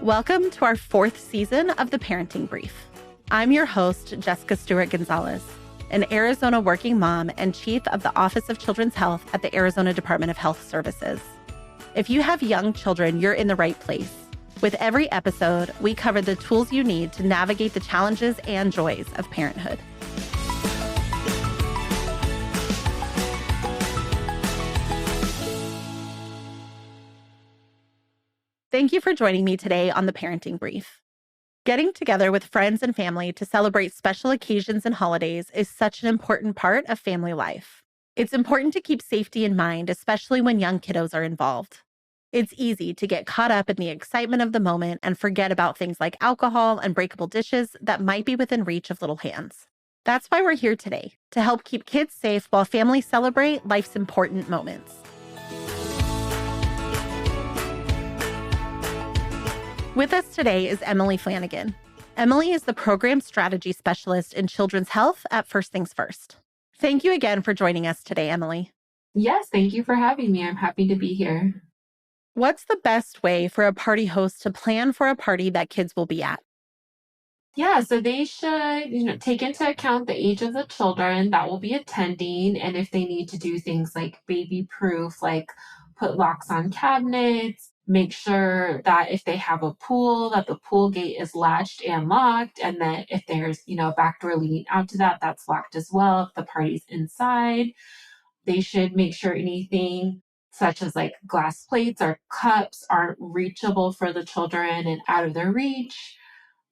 Welcome to our fourth season of The Parenting Brief. I'm your host, Jessica Stewart-Gonzalez, an Arizona working mom and chief of the Office of Children's Health at the Arizona Department of Health Services. If you have young children, you're in the right place. With every episode, we cover the tools you need to navigate the challenges and joys of parenthood. Thank you for joining me today on The Parenting Brief. Getting together with friends and family to celebrate special occasions and holidays is such an important part of family life. It's important to keep safety in mind, especially when young kiddos are involved. It's easy to get caught up in the excitement of the moment and forget about things like alcohol and breakable dishes that might be within reach of little hands. That's why we're here today, to help keep kids safe while families celebrate life's important moments. With us today is Emily Flanigan. Emily is the Program Strategy Specialist in Children's Health at First Things First. Thank you again for joining us today, Emily. Yes, thank you for having me. I'm happy to be here. What's the best way for a party host to plan for a party that kids will be at? Yeah, so they should, take into account the age of the children that will be attending, and if they need to do things like baby proof, like put locks on cabinets, make sure that if they have a pool, that the pool gate is latched and locked, and that if there's, a back door leading out to that, that's locked as well if the party's inside. They should make sure anything such as like glass plates or cups aren't reachable for the children and out of their reach,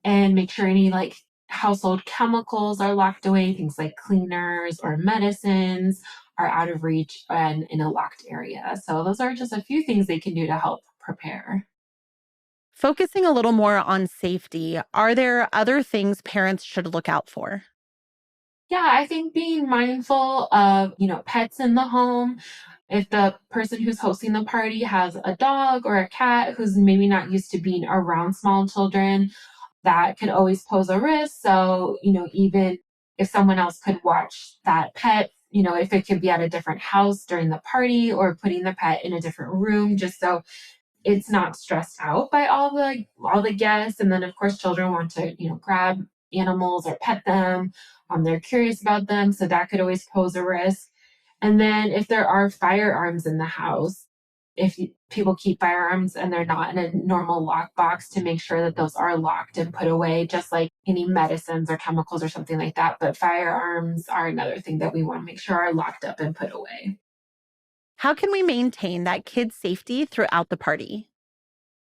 and make sure any like household chemicals are locked away, things like cleaners or medicines are out of reach and in a locked area. So those are just a few things they can do to help prepare. Focusing a little more on safety, are there other things parents should look out for? Yeah, I think being mindful of, pets in the home. If the person who's hosting the party has a dog or a cat who's maybe not used to being around small children, that could always pose a risk. So, even if someone else could watch that pet, if it could be at a different house during the party or putting the pet in a different room, just so it's not stressed out by all the guests. And then of course children want to, grab animals or pet them. They're curious about them, so that could always pose a risk. And then if there are firearms in the house, if people keep firearms and they're not in a normal lockbox, to make sure that those are locked and put away, just like any medicines or chemicals or something like that. But firearms are another thing that we want to make sure are locked up and put away. How can we maintain that kid's safety throughout the party?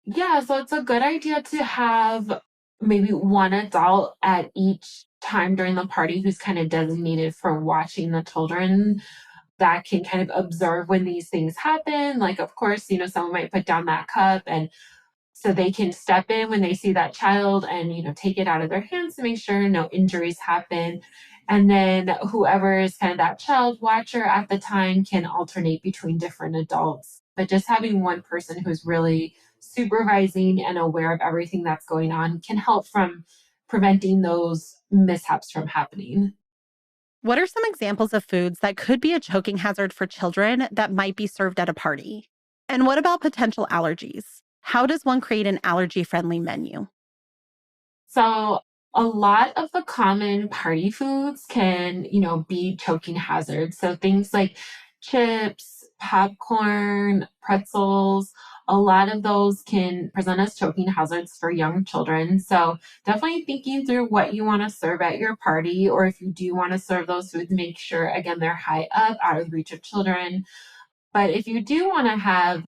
Yeah, so it's a good idea to have maybe one adult at each time during the party who's kind of designated for watching the children, that can kind of observe when these things happen. Like, of course, someone might put down that cup, and so they can step in when they see that child and, take it out of their hands to make sure no injuries happen. And then whoever is kind of that child watcher at the time can alternate between different adults. But just having one person who's really supervising and aware of everything that's going on can help from preventing those mishaps from happening. What are some examples of foods that could be a choking hazard for children that might be served at a party? And what about potential allergies? How does one create an allergy-friendly menu? So a lot of the common party foods can, be choking hazards. So things like chips, popcorn, pretzels, a lot of those can present as choking hazards for young children. So definitely thinking through what you want to serve at your party, or if you do want to serve those foods, make sure again they're high up, out of the reach of children. But if you do want to have,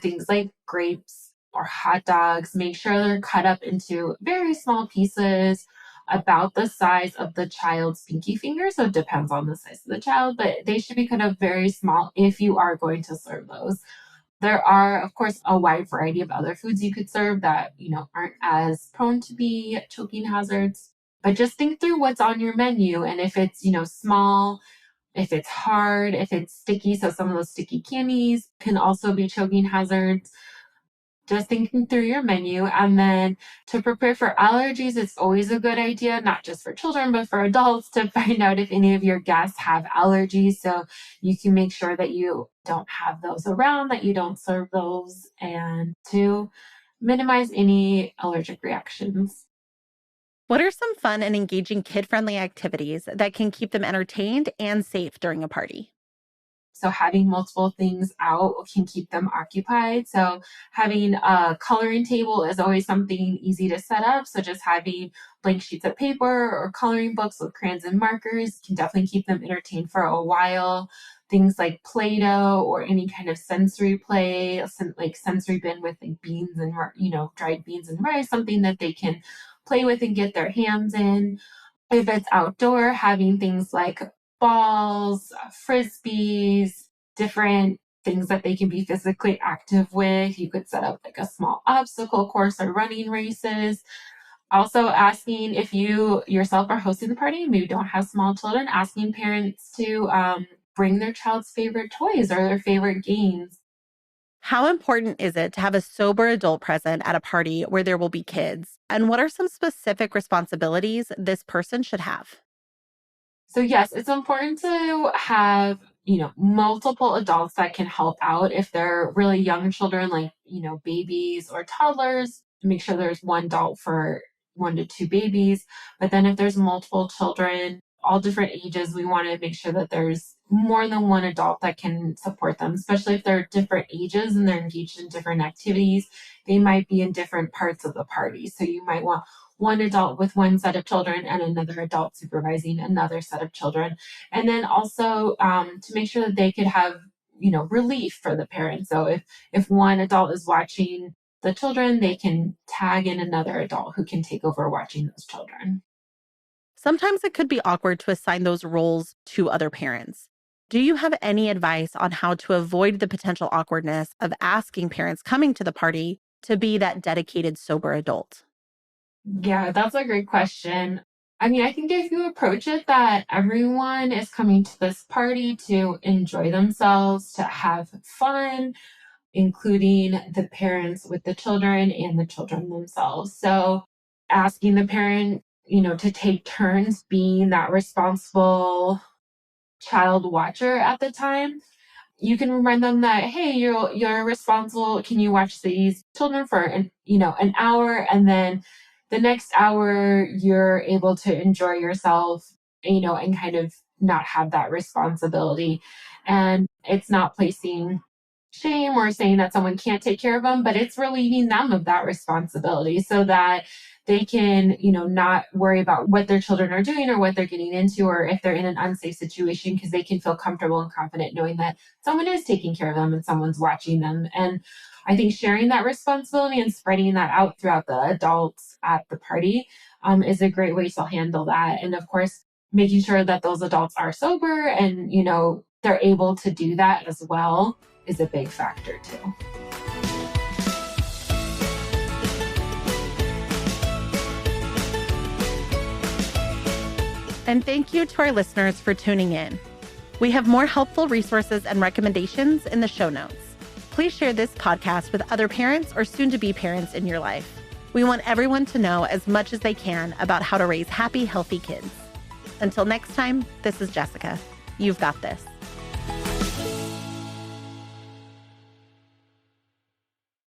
things like grapes or hot dogs, make sure they're cut up into very small pieces about the size of the child's pinky finger. So it depends on the size of the child, but they should be cut up very small if you are going to serve those. There are, of course, a wide variety of other foods you could serve that, aren't as prone to be choking hazards. But just think through what's on your menu. And if it's, small, if it's hard, if it's sticky, so some of those sticky candies can also be choking hazards. Just thinking through your menu. And then to prepare for allergies, it's always a good idea, not just for children, but for adults, to find out if any of your guests have allergies. So you can make sure that you don't have those around, that you don't serve those. And to minimize any allergic reactions. What are some fun and engaging kid-friendly activities that can keep them entertained and safe during a party? So having multiple things out can keep them occupied. So having a coloring table is always something easy to set up. So just having blank sheets of paper or coloring books with crayons and markers can definitely keep them entertained for a while. Things like Play-Doh or any kind of sensory play, like sensory bin with like beans and dried beans and rice, something that they can play with and get their hands in. If it's outdoor, having things like balls, frisbees, different things that they can be physically active with. You could set up like a small obstacle course or running races. Also, asking if you yourself are hosting the party, maybe don't have small children, asking parents to bring their child's favorite toys or their favorite games. How important is it to have a sober adult present at a party where there will be kids? And what are some specific responsibilities this person should have? So yes, it's important to have, multiple adults that can help out if they're really young children, like, babies or toddlers, make sure there's one adult for 1 to 2 babies. But then if there's multiple children, all different ages, we want to make sure that there's more than one adult that can support them, especially if they're different ages and they're engaged in different activities. They might be in different parts of the party. So you might want one adult with one set of children and another adult supervising another set of children. And then also to make sure that they could have, relief for the parents. So if one adult is watching the children, they can tag in another adult who can take over watching those children. Sometimes it could be awkward to assign those roles to other parents. Do you have any advice on how to avoid the potential awkwardness of asking parents coming to the party to be that dedicated, sober adult? Yeah, that's a great question. I mean, I think if you approach it that everyone is coming to this party to enjoy themselves, to have fun, including the parents with the children and the children themselves. So asking the parent, to take turns being that responsible child watcher at the time, you can remind them that, hey, you're responsible. Can you watch these children for an hour, and then the next hour you're able to enjoy yourself, and kind of not have that responsibility. And it's not placing shame or saying that someone can't take care of them, but it's relieving them of that responsibility so that they can, not worry about what their children are doing or what they're getting into, or if they're in an unsafe situation, because they can feel comfortable and confident knowing that someone is taking care of them and someone's watching them. And I think sharing that responsibility and spreading that out throughout the adults at the party is a great way to handle that. And of course, making sure that those adults are sober and, they're able to do that as well is a big factor too. And thank you to our listeners for tuning in. We have more helpful resources and recommendations in the show notes. Please share this podcast with other parents or soon-to-be parents in your life. We want everyone to know as much as they can about how to raise happy, healthy kids. Until next time, this is Jessica. You've got this.